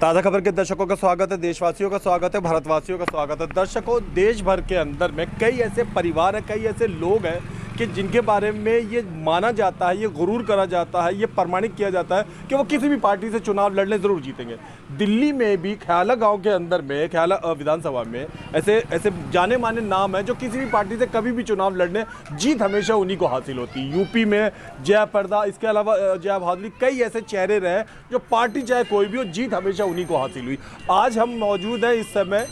ताज़ा खबर के दर्शकों का स्वागत है, देशवासियों का स्वागत है, भारतवासियों का स्वागत है। दर्शकों, देश भर के अंदर में कई ऐसे परिवार हैं, कई ऐसे लोग हैं कि जिनके बारे में ये माना जाता है, ये गुरूर करा जाता है, ये प्रमाणित किया जाता है कि वो किसी भी पार्टी से चुनाव लड़ने ज़रूर जीतेंगे। दिल्ली में भी ख्याला गांव के अंदर में, ख्याला विधानसभा में ऐसे जाने माने नाम हैं जो किसी भी पार्टी से कभी भी चुनाव लड़ने जीत हमेशा उन्हीं को हासिल होती है। यूपी में जया प्रदा, इसके अलावा जया भादुरी, कई ऐसे चेहरे रहे जो पार्टी चाहे कोई भी हो, जीत हमेशा उन्हीं को हासिल हुई। आज हम मौजूद हैं इस समय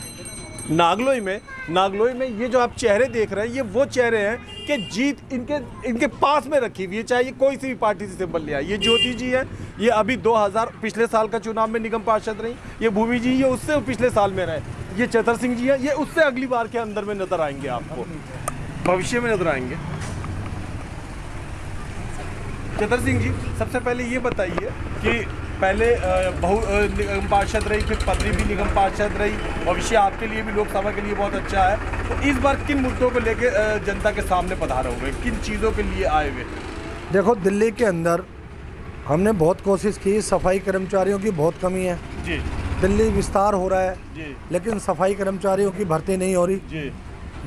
नागलोई में ये जो आप चेहरे देख रहे हैं, ये वो चेहरे हैं कि जीत इनके पास में रखी हुई है, चाहे ये कोई सी भी पार्टी से सिंबल ले आए। ये ज्योति जी है, ये अभी 2000 पिछले साल का चुनाव में निगम पार्षद रही। ये भूमि जी, ये उससे पिछले साल में रहे। ये चतर सिंह जी है, ये उससे अगली बार के अंदर में नजर आएंगे, आपको भविष्य में नजर आएंगे। चतर सिंह जी, सबसे पहले ये बताइए कि पहले निगम पार्षद रही, फिर पत्नी भी निगम पार्षद रही, भविष्य आपके लिए भी लोकसभा के लिए बहुत अच्छा है। तो इस बार किन मुद्दों को लेके जनता के सामने पधारे हुए, किन चीज़ों के लिए आए हुए? देखो, दिल्ली के अंदर हमने बहुत कोशिश की, सफाई कर्मचारियों की बहुत कमी है जी। दिल्ली विस्तार हो रहा है जी, लेकिन सफाई कर्मचारियों की भर्ती नहीं हो रही जी।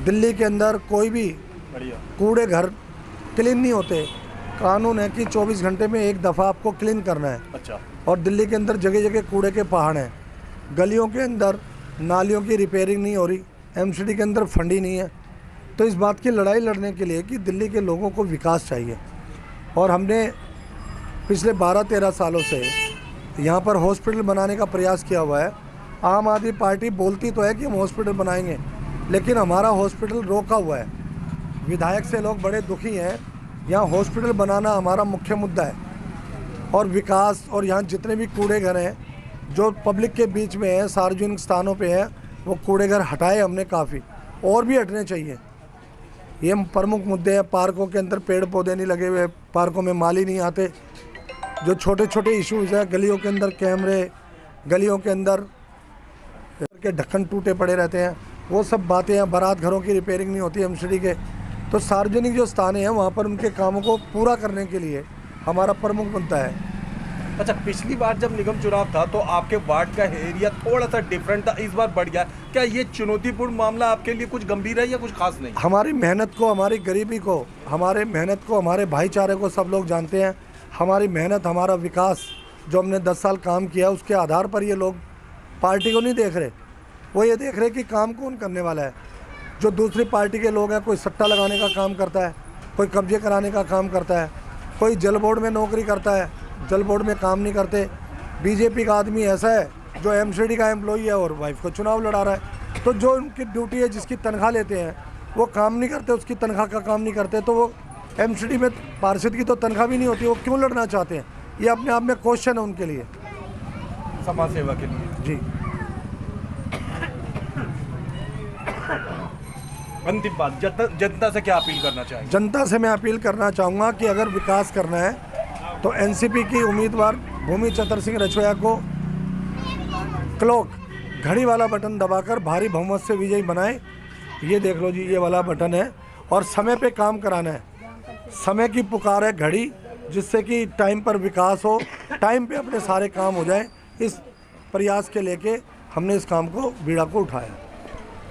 दिल्ली के अंदर कोई भी बढ़िया। कूड़े घर क्लीन नहीं होते। कानून है कि 24 घंटे में एक दफ़ा आपको क्लीन करना है। अच्छा। और दिल्ली के अंदर जगह जगह कूड़े के पहाड़ हैं। गलियों के अंदर नालियों की रिपेयरिंग नहीं हो रही, एमसीडी के अंदर फंड ही नहीं है। तो इस बात की लड़ाई लड़ने के लिए कि दिल्ली के लोगों को विकास चाहिए, और हमने पिछले 12-13 सालों से यहाँ पर हॉस्पिटल बनाने का प्रयास किया हुआ है। आम आदमी पार्टी बोलती तो है कि हम हॉस्पिटल बनाएंगे, लेकिन हमारा हॉस्पिटल रोका हुआ है। विधायक से लोग बड़े दुखी हैं। यहाँ हॉस्पिटल बनाना हमारा मुख्य मुद्दा है, और विकास, और यहाँ जितने भी कूड़े घर हैं जो पब्लिक के बीच में है, सार्वजनिक स्थानों पे है, वो कूड़े घर हटाए हमने काफ़ी, और भी हटने चाहिए। ये प्रमुख मुद्दे हैं। पार्कों के अंदर पेड़ पौधे नहीं लगे हुए, पार्कों में माली नहीं आते। जो छोटे छोटे इश्यूज़ है, गलियों के अंदर कैमरे, गलियों के अंदर के ढक्कन टूटे पड़े रहते हैं, वो सब बातें हैं। बारात घरों की रिपेयरिंग नहीं होती एमसीडी के। तो सार्वजनिक जो स्थान हैं वहाँ पर उनके कामों को पूरा करने के लिए हमारा प्रमुख मुद्दा है। अच्छा, पिछली बार जब निगम चुनाव था तो आपके वार्ड का एरिया थोड़ा सा डिफरेंट था, इस बार बढ़ गया। क्या ये चुनौतीपूर्ण मामला आपके लिए कुछ गंभीर है या कुछ खास नहीं? हमारी मेहनत को, हमारी गरीबी को, हमारे भाईचारे को सब लोग जानते हैं। हमारी मेहनत, हमारा विकास जो हमने 10 साल काम किया, उसके आधार पर ये लोग पार्टी को नहीं देख रहे। वो ये देख रहे कि काम कौन करने वाला है। जो दूसरी पार्टी के लोग हैं, कोई सट्टा लगाने का काम करता है, कोई कब्जे कराने का काम करता है, कोई जल बोर्ड में नौकरी करता है, जल बोर्ड में काम नहीं करते। बीजेपी का आदमी ऐसा है जो एमसीडी का एम्प्लॉई है और वाइफ को चुनाव लड़ा रहा है। तो जो उनकी ड्यूटी है, जिसकी तनख्वाह लेते हैं, वो काम नहीं करते, उसकी तनख्वाह का काम नहीं करते। तो वो एमसीडी में पार्षद की तो तनख्वाह भी नहीं होती, वो क्यों लड़ना चाहते हैं? ये अपने आप में क्वेश्चन है उनके लिए, समाज सेवा के लिए। जी। अंतिम बात, जनता से क्या अपील करना चाहिए? जनता से मैं अपील करना चाहूँगा कि अगर विकास करना है तो एनसीपी की उम्मीदवार भूमि चतर सिंह रछोया को क्लॉक घड़ी वाला बटन दबाकर भारी बहुमत से विजयी बनाए। ये देख लो जी, ये वाला बटन है, और समय पे काम कराना है। समय की पुकार है घड़ी, जिससे कि टाइम पर विकास हो, टाइम पे अपने सारे काम हो जाए। इस प्रयास के लेके हमने इस काम को, बीड़ा को उठाया।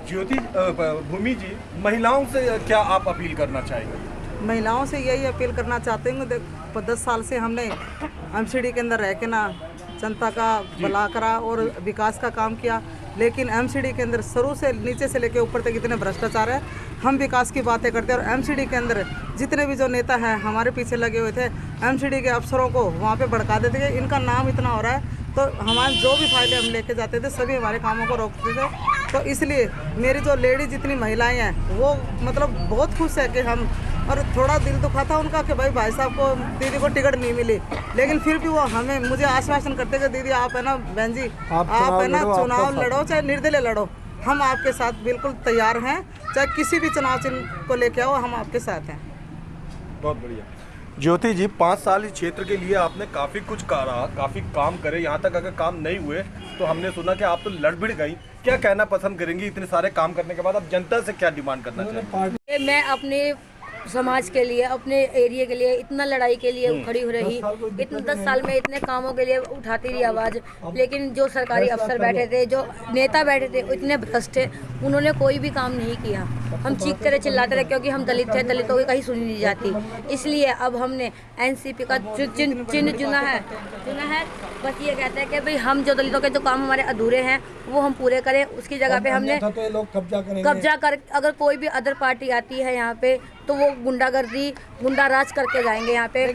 ज्योति, भूमि जी, महिलाओं से क्या आप अपील करना चाहेंगे? महिलाओं से यही अपील करना चाहते हैं कि 10 साल से हमने एमसीडी के अंदर रह के ना जनता का भला करा और विकास का काम किया, लेकिन एमसीडी के अंदर शुरू से नीचे से लेकर ऊपर तक इतने भ्रष्टाचार है। हम विकास की बातें करते हैं और एमसीडी के अंदर जितने भी जो नेता हैं हमारे पीछे लगे हुए थे, एमसीडी के अफसरों को वहाँ पे भड़का देते थे। इनका नाम इतना हो रहा है, तो हमारे जो भी फाइलें हम लेके जाते थे सभी हमारे कामों को रोकते थे। तो इसलिए मेरी जो लेडीज जितनी महिलाएं हैं वो मतलब बहुत खुश है कि हम, और थोड़ा दिल दुखा था उनका कि भाई साहब को, दीदी को टिकट नहीं मिली, लेकिन फिर भी वो मुझे आश्वासन करते कि दीदी आप है ना, बहन जी आप है ना, चुनाव लड़ो, चाहे निर्दलीय लड़ो, हम आपके साथ बिल्कुल तैयार हैं। चाहे किसी भी चुनाव चिन्ह को लेके आओ, हम आपके साथ हैं। बहुत बढ़िया। ज्योति जी, 5 साल इस क्षेत्र के लिए आपने काफ़ी कुछ करा, काफ़ी काम करे। यहाँ तक अगर काम नहीं हुए तो हमने सुना कि आप तो लड़ भिड़ गई। क्या कहना पसंद करेंगी इतने सारे काम करने के बाद? अब जनता से क्या डिमांड करना चाहिए? मैं अपने समाज के लिए, अपने एरिया के लिए इतना लड़ाई के लिए खड़ी हो रही, इतने 10 साल में इतने कामों के लिए उठाती रही आवाज़। लेकिन जो सरकारी अफसर बैठे थे, जो नेता बैठे थे, इतने भ्रष्ट थे, उन्होंने कोई भी काम नहीं किया। हम चीखते रहे, चिल्लाते रहे, क्योंकि हम दलित थे, दलितों की कहीं सुनी नहीं जाती। इसलिए अब हमने एनसीपी का चिन्ह चुना है। बस ये कहते हैं कि भाई हम जो दलितों के जो काम हमारे अधूरे हैं वो हम पूरे करें। उसकी जगह पे हमने तो ये लोग कब्जा कर, अगर कोई भी अदर पार्टी आती है यहाँ पे तो वो गुंडागर्दी, गुंडा राज करके जाएंगे यहाँ पे।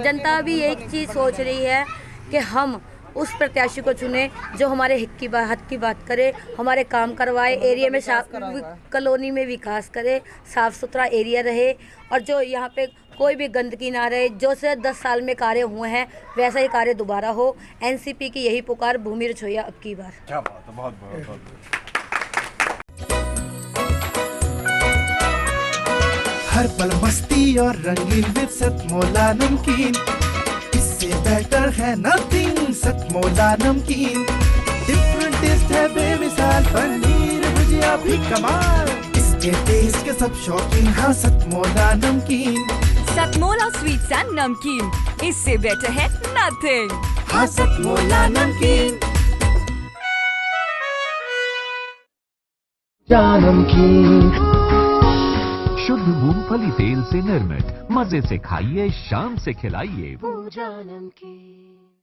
जनता भी एक चीज़ सोच रही है कि हम उस प्रत्याशी को चुने जो हमारे हक की बात करे, हमारे काम करवाए, एरिया में कॉलोनी में विकास करे, साफ़ सुथरा एरिया रहे और जो यहाँ पे कोई भी गंदगी ना रहे। जो से 10 साल में कार्य हुए हैं वैसा ही कार्य दोबारा हो। एनसीपी की यही पुकार भूमि रछोइया अब की बार। क्या बात है, बहुत बहुत। हर पल मस्ती और रंगीन विद सतमोला नमकीन, इससे बेटर है नथिंग। सतमोला नमकीन डिफरेंट टेस्ट है बेमिसाल, पनीर भुजिया भी कमाल, इसके टेस्ट के सब शौकीन। हाँ सतमोला नमकीन, सतमोला स्वीट्स एंड नमकीन, इससे बेटर है नथिंग। हाँ सतमोला नमकीन। नमकीन शुद्ध मूंगफली तेल से निर्मित, मजे से खाइए, शाम से खिलाइए। पूजा नमकीन।